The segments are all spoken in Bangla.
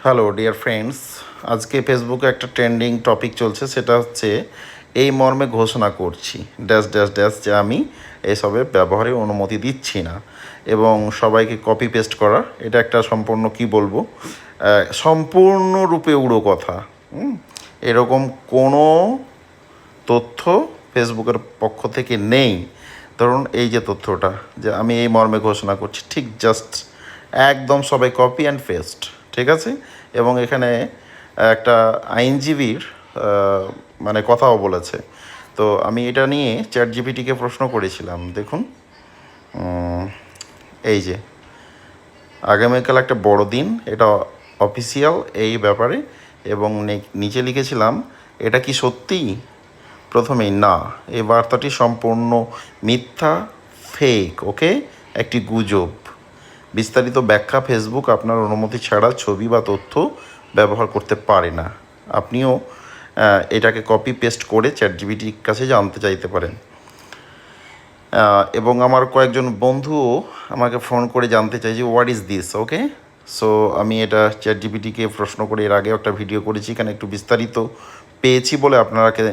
হ্যালো ডিয়ার ফ্রেন্ডস, আজকে ফেসবুকে একটা ট্রেন্ডিং টপিক চলছে, সেটা হচ্ছে এই মর্মে ঘোষণা করছি ড্যাশ ড্যাশ ড্যাশ যে আমি এসবের ব্যবহারের অনুমতি দিচ্ছি না, এবং সবাইকে কপি পেস্ট করা। এটা একটা সম্পূর্ণ কি বলবো, সম্পূর্ণরূপে উড়ো কথা। এরকম কোনো তথ্য ফেসবুকের পক্ষ থেকে নেই। ধরুন এই যে তথ্যটা, যে আমি এই মর্মে ঘোষণা করছি, ঠিক জাস্ট একদম সবাই কপি অ্যান্ড পেস্ট, ঠিক আছে। এবং এখানে একটা আইনজীবীর মানে কথাও বলেছে। তো আমি এটা নিয়ে চ্যাট জিপিটিকে প্রশ্ন করেছিলাম। দেখুন, এই যে আগামীকাল একটা বড় দিন, এটা অফিসিয়াল এই ব্যাপারে, এবং নিচে লিখেছিলাম এটা কি সত্যি। প্রথমেই না, এই বার্তাটি সম্পূর্ণ মিথ্যা, ফেক, ওকে, একটি গুজব। বিস্তারিত ব্যাখ্যা, ফেসবুক আপনার অনুমতি ছাড়া ছবি বা তথ্য ব্যবহার করতে পারে না। আপনিও এটাকে কপি পেস্ট করে চ্যাটজিপিটির কাছে জানতে চাইতে পারেন। এবং আমার কয়েকজন বন্ধুও আমাকে ফোন করে জানতে চাই যে what is this, okay. So আমি এটা চ্যাটজিপিটিকে প্রশ্ন করে এর আগেও একটা ভিডিও করেছি, এখানে একটু বিস্তারিত পেয়েছি বলে আপনারাকে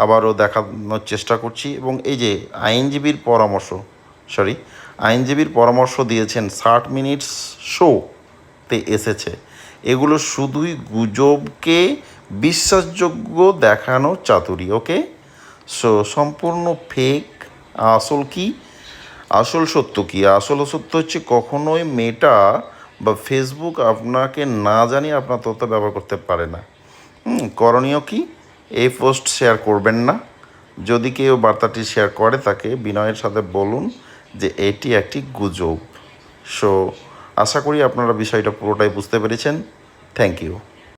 আবারও দেখানোর চেষ্টা করছি। এবং এই যে আইনজীবীর পরামর্শ দিয়েছেন 60 মিনিটস শোতে এসেছে, এগুলো শুধুই গুজবকে বিশ্বাসযোগ্য দেখানো চাতুরি, ওকে। সো সম্পূর্ণ ফেক। আসল কি, আসল সত্য কি? আসল সত্য হচ্ছে কখনোই মেটা বা ফেসবুক আপনাকে না জানিয়ে আপনার তথ্য ব্যবহার করতে পারে না। করণীয় কি? এই পোস্ট শেয়ার করবেন না। যদি কেউ বার্তাটি শেয়ার করে তাকে বিনয়ের সাথে বলুন যে এটি একটি গুজব। সো আশা করি আপনারা বিষয়টা পুরোটাই বুঝতে পেরেছেন। Thank you.